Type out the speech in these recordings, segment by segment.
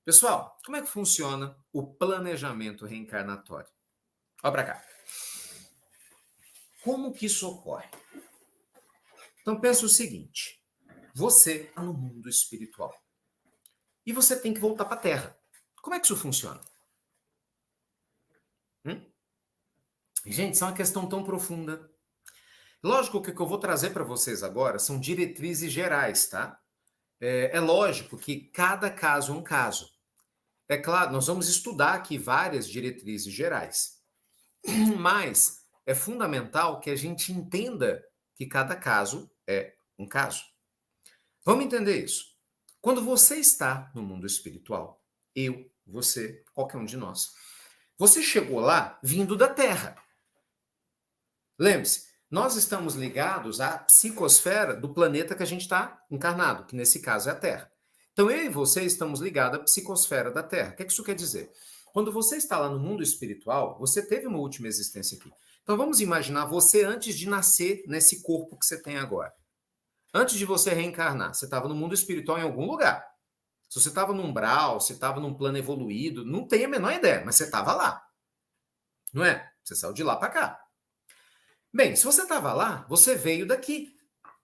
Pessoal, como é que funciona o planejamento reencarnatório? Olha para cá. Como que isso ocorre? Então pensa o seguinte: você está no mundo espiritual e você tem que voltar para a Terra. Como é que isso funciona? Hum? Gente, isso é uma questão tão profunda. Lógico que o que eu vou trazer para vocês agora são diretrizes gerais, tá? É lógico que cada caso é um caso. É claro, nós vamos estudar aqui várias diretrizes gerais. Mas é fundamental que a gente entenda que cada caso é um caso. Vamos entender isso. Quando você está no mundo espiritual, eu, você, qualquer um de nós, você chegou lá vindo da Terra. Lembre-se, nós estamos ligados à psicosfera do planeta que a gente está encarnado, que nesse caso é a Terra. Então eu e você estamos ligados à psicosfera da Terra. O que isso quer dizer? Quando você está lá no mundo espiritual, você teve uma última existência aqui. Então vamos imaginar você antes de nascer nesse corpo que você tem agora. Antes de você reencarnar, você estava no mundo espiritual em algum lugar. Se você estava num umbral, se estava num plano evoluído, não tenho a menor ideia, mas você estava lá. Não é? Você saiu de lá para cá. Bem, se você estava lá, você veio daqui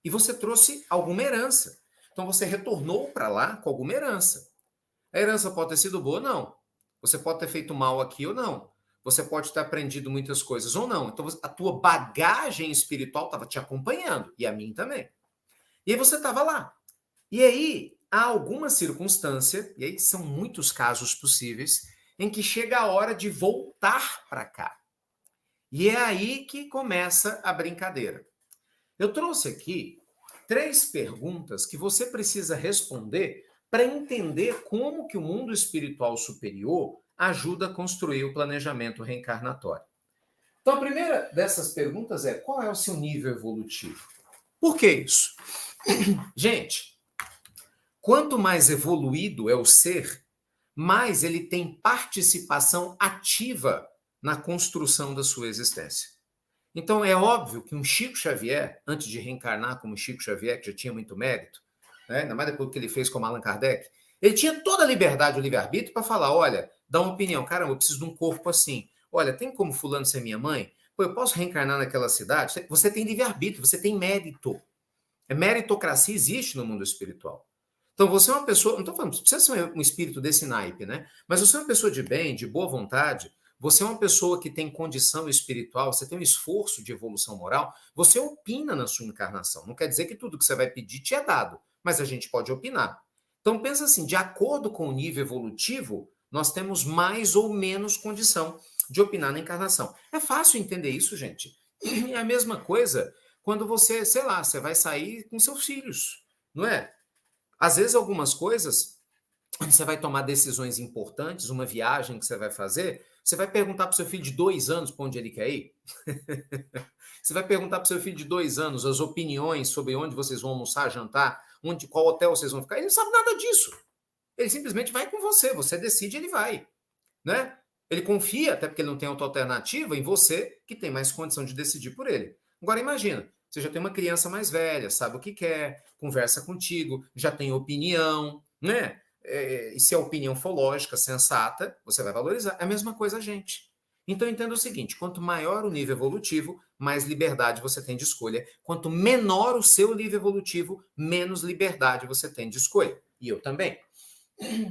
e você trouxe alguma herança. Então você retornou para lá com alguma herança. A herança pode ter sido boa ou não. Você pode ter feito mal aqui ou não. Você pode ter aprendido muitas coisas ou não. Então a tua bagagem espiritual estava te acompanhando e a mim também. E aí você estava lá. E aí há alguma circunstância, e aí são muitos casos possíveis, em que chega a hora de voltar para cá. E é aí que começa a brincadeira. Eu trouxe aqui 3 perguntas que você precisa responder para entender como que o mundo espiritual superior ajuda a construir o planejamento reencarnatório. Então, a primeira dessas perguntas é: qual é o seu nível evolutivo? Por que isso? Gente, quanto mais evoluído é o ser, mais ele tem participação ativa na construção da sua existência. Então é óbvio que um Chico Xavier, antes de reencarnar como Chico Xavier, que já tinha muito mérito, né, ainda mais depois do que ele fez com Allan Kardec, ele tinha toda a liberdade, o livre-arbítrio, para falar: olha, dar uma opinião, caramba, eu preciso de um corpo assim. Olha, tem como fulano ser minha mãe? Pô, eu posso reencarnar naquela cidade? Você tem livre-arbítrio, você tem mérito. A meritocracia existe no mundo espiritual. Então você é uma pessoa, não estou falando, não precisa ser um espírito desse naipe, né? Mas você é uma pessoa de bem, de boa vontade, você é uma pessoa que tem condição espiritual, você tem um esforço de evolução moral, você opina na sua encarnação. Não quer dizer que tudo que você vai pedir te é dado, mas a gente pode opinar. Então pensa assim, de acordo com o nível evolutivo, nós temos mais ou menos condição de opinar na encarnação. É fácil entender isso, gente. É a mesma coisa quando você, sei lá, você vai sair com seus filhos, não é? Às vezes algumas coisas, você vai tomar decisões importantes, uma viagem que você vai fazer, você vai perguntar para o seu filho de 2 anos para onde ele quer ir? Você vai perguntar para o seu filho de 2 anos as opiniões sobre onde vocês vão almoçar, jantar, onde, qual hotel vocês vão ficar? Ele não sabe nada disso. Ele simplesmente vai com você, você decide, ele vai, né? Ele confia, até porque ele não tem outra alternativa, em você, que tem mais condição de decidir por ele. Agora imagina, você já tem uma criança mais velha, sabe o que quer, conversa contigo, já tem opinião, né? E se a opinião for lógica, sensata, você vai valorizar. É a mesma coisa a gente. Então entenda o seguinte: quanto maior o nível evolutivo, mais liberdade você tem de escolha. Quanto menor o seu nível evolutivo, menos liberdade você tem de escolha. E eu também.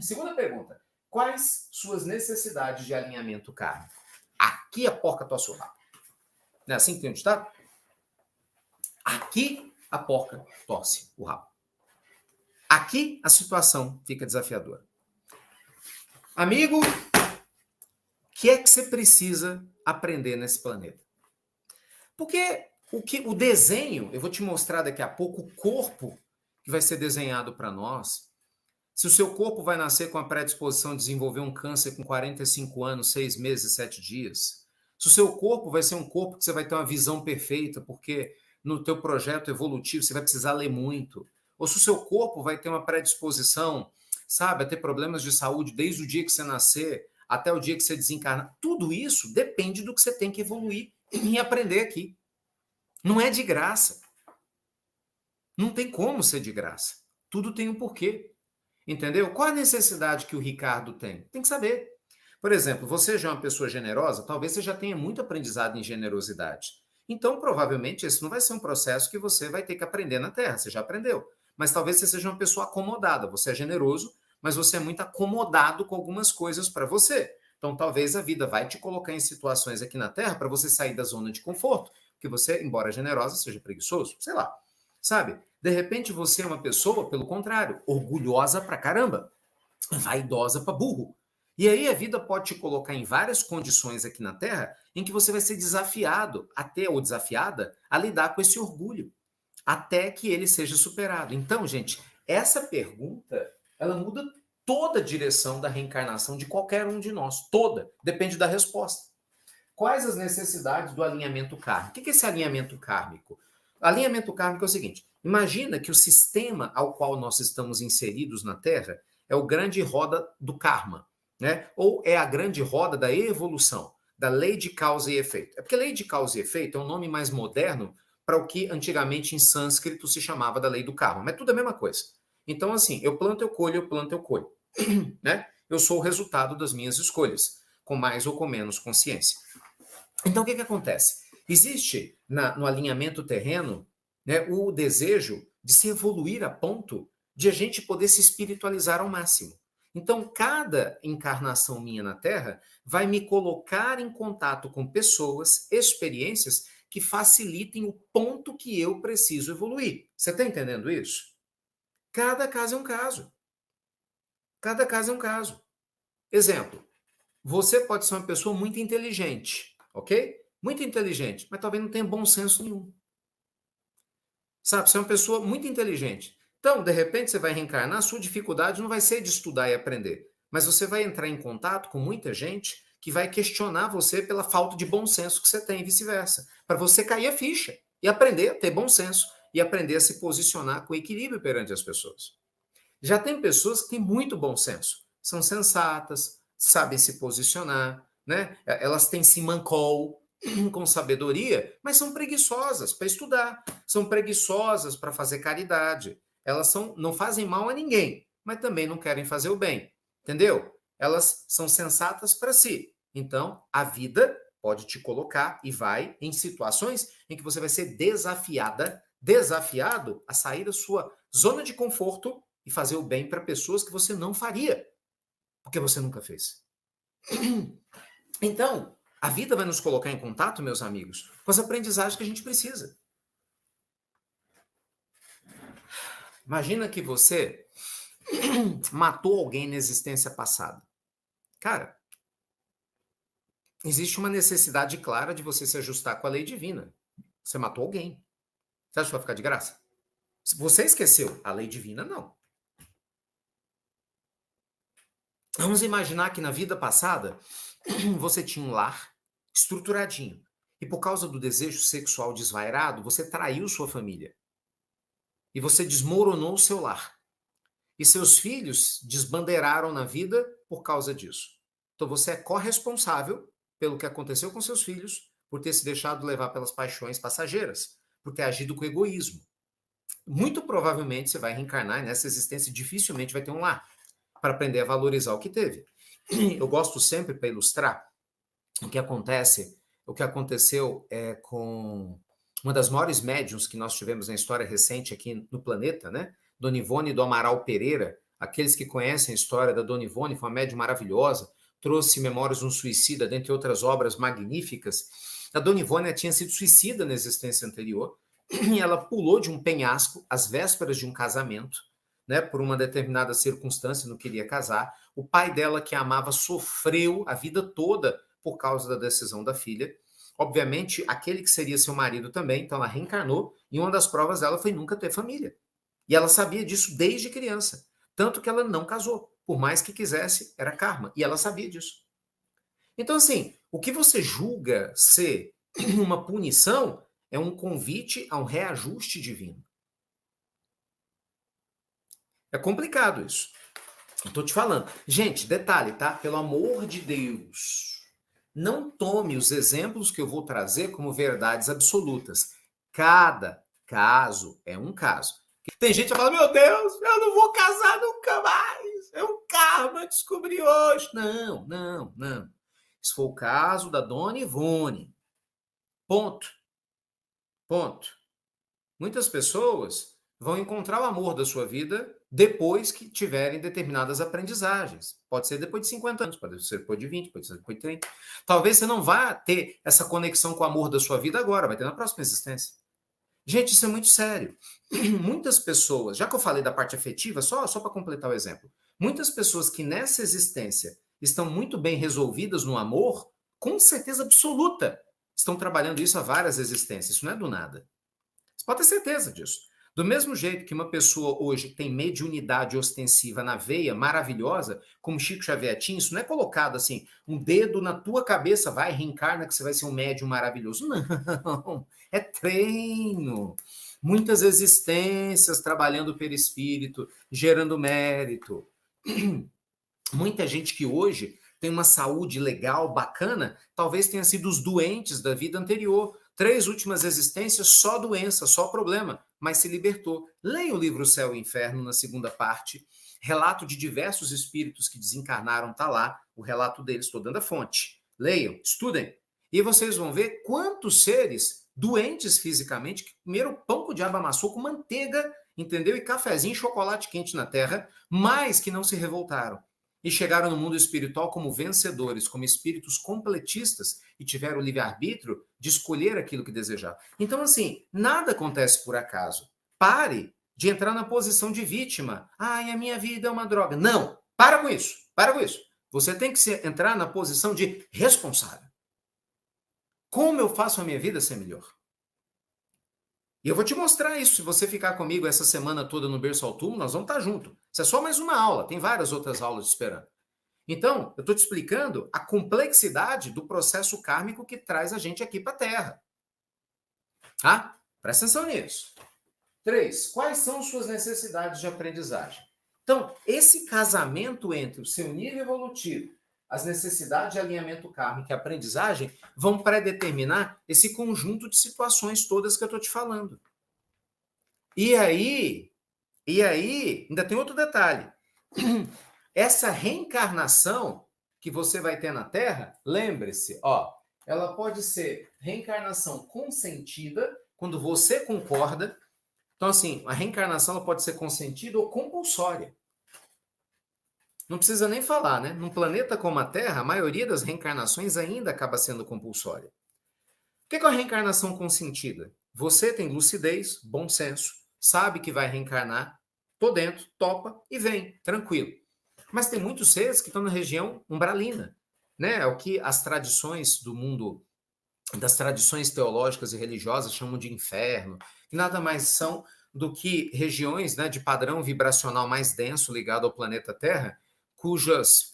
Segunda pergunta: quais suas necessidades de alinhamento kármico? Aqui a porca tosse o rabo. Não é assim que tem um ditado? Aqui a porca torce o rabo. Aqui a situação fica desafiadora. Amigo, o que é que você precisa aprender nesse planeta? Porque o desenho, eu vou te mostrar daqui a pouco o corpo que vai ser desenhado para nós. Se o seu corpo vai nascer com a predisposição de desenvolver um câncer com 45 anos, 6 meses, 7 dias. Se o seu corpo vai ser um corpo que você vai ter uma visão perfeita, porque no teu projeto evolutivo você vai precisar ler muito. Ou se o seu corpo vai ter uma predisposição, sabe, a ter problemas de saúde desde o dia que você nascer até o dia que você desencarnar. Tudo isso depende do que você tem que evoluir e aprender aqui. Não é de graça. Não tem como ser de graça. Tudo tem um porquê. Entendeu? Qual a necessidade que o Ricardo tem? Tem que saber. Por exemplo, você já é uma pessoa generosa, talvez você já tenha muito aprendizado em generosidade. Então, provavelmente, esse não vai ser um processo que você vai ter que aprender na Terra, você já aprendeu. Mas talvez você seja uma pessoa acomodada, você é generoso, mas você é muito acomodado com algumas coisas para você. Então, talvez a vida vai te colocar em situações aqui na Terra para você sair da zona de conforto, porque você, embora generosa, seja preguiçoso, sei lá. Sabe? De repente você é uma pessoa, pelo contrário, orgulhosa pra caramba, vaidosa pra burro. E aí a vida pode te colocar em várias condições aqui na Terra em que você vai ser desafiado, até ou desafiada, a lidar com esse orgulho, até que ele seja superado. Então, gente, essa pergunta, ela muda toda a direção da reencarnação de qualquer um de nós, toda, depende da resposta. Quais as necessidades do alinhamento kármico? O que é esse alinhamento kármico? Alinhamento kármico é o seguinte: imagina que o sistema ao qual nós estamos inseridos na Terra é o grande roda do karma, né? Ou é a grande roda da evolução, da lei de causa e efeito. É porque lei de causa e efeito é um nome mais moderno para o que antigamente em sânscrito se chamava da lei do karma, mas tudo é a mesma coisa. Então, assim, eu planto, eu colho, eu planto, eu colho. Né? Eu sou o resultado das minhas escolhas, com mais ou com menos consciência. Então, o que acontece? Existe no alinhamento terreno, né, o desejo de se evoluir a ponto de a gente poder se espiritualizar ao máximo. Então, cada encarnação minha na Terra vai me colocar em contato com pessoas, experiências que facilitem o ponto que eu preciso evoluir. Você está entendendo isso? Cada caso é um caso. Cada caso é um caso. Exemplo, você pode ser uma pessoa muito inteligente, ok? Muito inteligente, mas talvez não tenha bom senso nenhum. Sabe, você é uma pessoa muito inteligente. Então, de repente, você vai reencarnar, a sua dificuldade não vai ser de estudar e aprender, mas você vai entrar em contato com muita gente que vai questionar você pela falta de bom senso que você tem e vice-versa, para você cair a ficha e aprender a ter bom senso e aprender a se posicionar com equilíbrio perante as pessoas. Já tem pessoas que têm muito bom senso, são sensatas, sabem se posicionar, né? Elas têm simancol com sabedoria, mas são preguiçosas para estudar, são preguiçosas para fazer caridade. Não fazem mal a ninguém, mas também não querem fazer o bem, entendeu? Elas são sensatas para si. Então, a vida pode te colocar e vai em situações em que você vai ser desafiado a sair da sua zona de conforto e fazer o bem para pessoas que você não faria, porque você nunca fez. Então, a vida vai nos colocar em contato, meus amigos, com as aprendizagens que a gente precisa. Imagina que você matou alguém na existência passada. Cara, existe uma necessidade clara de você se ajustar com a lei divina. Você matou alguém. Você acha que vai ficar de graça? Se você esqueceu, a lei divina não. Vamos imaginar que na vida passada você tinha um lar estruturadinho e por causa do desejo sexual desvairado, você traiu sua família e você desmoronou o seu lar. E seus filhos desbandeiraram na vida por causa disso. Então você é corresponsável pelo que aconteceu com seus filhos, por ter se deixado levar pelas paixões passageiras, por ter agido com egoísmo. Muito provavelmente você vai reencarnar e nessa existência dificilmente vai ter um lar para aprender a valorizar o que teve. Eu gosto sempre, para ilustrar, o que aconteceu com uma das maiores médiums que nós tivemos na história recente aqui no planeta, né? Dona Ivone do Amaral Pereira. Aqueles que conhecem a história da Dona Ivone, foi uma médium maravilhosa, trouxe Memórias de um Suicida, dentre outras obras magníficas. A Dona Ivone tinha sido suicida na existência anterior e ela pulou de um penhasco às vésperas de um casamento, né, por uma determinada circunstância, não queria casar. O pai dela, que a amava, sofreu a vida toda por causa da decisão da filha. Obviamente, aquele que seria seu marido também, então ela reencarnou, e uma das provas dela foi nunca ter família. E ela sabia disso desde criança. Tanto que ela não casou. Por mais que quisesse, era karma. E ela sabia disso. Então, assim, o que você julga ser uma punição é um convite a um reajuste divino. É complicado isso. Eu tô te falando. Gente, detalhe, tá? Pelo amor de Deus. Não tome os exemplos que eu vou trazer como verdades absolutas. Cada caso é um caso. Tem gente que fala, meu Deus, eu não vou casar nunca mais. É um karma, descobri hoje. Não, não, não. Esse foi o caso da Dona Ivone. Ponto. Ponto. Muitas pessoas vão encontrar o amor da sua vida depois que tiverem determinadas aprendizagens. Pode ser depois de 50 anos, pode ser depois de 20, pode ser depois de 30. Talvez você não vá ter essa conexão com o amor da sua vida agora, vai ter na próxima existência. Gente, isso é muito sério. Muitas pessoas, já que eu falei da parte afetiva, só para completar o exemplo, muitas pessoas que nessa existência estão muito bem resolvidas no amor, com certeza absoluta, estão trabalhando isso há várias existências. Isso não é do nada. Você pode ter certeza disso. Do mesmo jeito que uma pessoa hoje tem mediunidade ostensiva na veia, maravilhosa, como Chico Xavier tinha, isso não é colocado assim, um dedo na tua cabeça, vai, reencarna que você vai ser um médium maravilhoso. Não, é treino. Muitas existências trabalhando perispírito, gerando mérito. Muita gente que hoje tem uma saúde legal, bacana, talvez tenha sido os doentes da vida anterior. 3 últimas existências, só doença, só problema, mas se libertou. Leia o livro Céu e Inferno, na segunda parte. Relato de diversos espíritos que desencarnaram, está lá. O relato deles, estou dando a fonte. Leiam, estudem. E vocês vão ver quantos seres doentes fisicamente que comeram pão que o diabo amassou com manteiga, entendeu? E cafezinho e chocolate quente na terra, mas que não se revoltaram e chegaram no mundo espiritual como vencedores, como espíritos completistas e tiveram o livre-arbítrio de escolher aquilo que desejar. Então, assim, nada acontece por acaso. Pare de entrar na posição de vítima. Ai, a minha vida é uma droga. Não, para com isso, para com isso. Você tem que entrar na posição de responsável. Como eu faço a minha vida ser melhor? E eu vou te mostrar isso. Se você ficar comigo essa semana toda no Berço ao Túmulo, nós vamos estar juntos. Isso é só mais uma aula, tem várias outras aulas esperando. Então, eu estou te explicando a complexidade do processo kármico que traz a gente aqui para a Terra. Tá? Presta atenção nisso. 3. Quais são suas necessidades de aprendizagem? Então, esse casamento entre o seu nível evolutivo, as necessidades de alinhamento kármico e aprendizagem vão predeterminar esse conjunto de situações todas que eu estou te falando. E aí, ainda tem outro detalhe. Essa reencarnação que você vai ter na Terra, lembre-se, ó, ela pode ser reencarnação consentida, quando você concorda. Então, assim, a reencarnação ela pode ser consentida ou compulsória. Não precisa nem falar, né? Num planeta como a Terra, a maioria das reencarnações ainda acaba sendo compulsória. O que é a reencarnação consentida? Você tem lucidez, bom senso, sabe que vai reencarnar, tô dentro, topa e vem, tranquilo. Mas tem muitos seres que estão na região umbralina, né? É o que as tradições do mundo, das tradições teológicas e religiosas chamam de inferno, que nada mais são do que regiões, né, de padrão vibracional mais denso ligado ao planeta Terra, cujas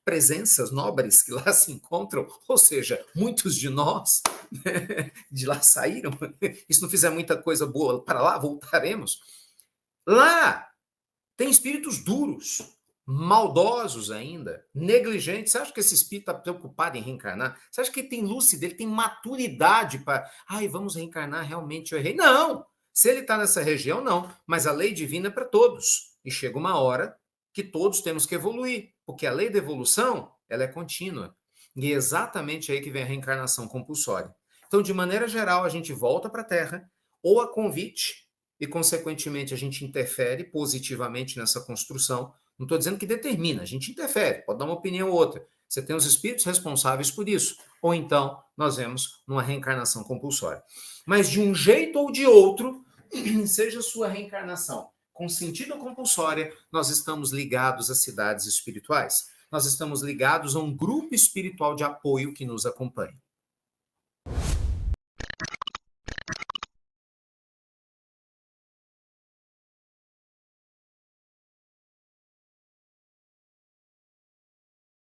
presenças nobres que lá se encontram, ou seja, muitos de nós, né, de lá saíram, e se não fizer muita coisa boa para lá, voltaremos. Lá tem espíritos duros, maldosos ainda, negligentes. Você acha que esse espírito está preocupado em reencarnar? Você acha que ele tem lucidez, ele tem maturidade para... Ai, vamos reencarnar, realmente eu errei. Não! Se ele está nessa região, não. Mas a lei divina é para todos. E chega uma hora que todos temos que evoluir, porque a lei da evolução, ela é contínua. E é exatamente aí que vem a reencarnação compulsória. Então, de maneira geral, a gente volta para a Terra, ou a convite, e, consequentemente, a gente interfere positivamente nessa construção. Não estou dizendo que determina, a gente interfere, pode dar uma opinião ou outra. Você tem os espíritos responsáveis por isso. Ou então, nós vemos numa reencarnação compulsória. Mas, de um jeito ou de outro, seja sua reencarnação consentida ou compulsória, nós estamos ligados a cidades espirituais. Nós estamos ligados a um grupo espiritual de apoio que nos acompanha.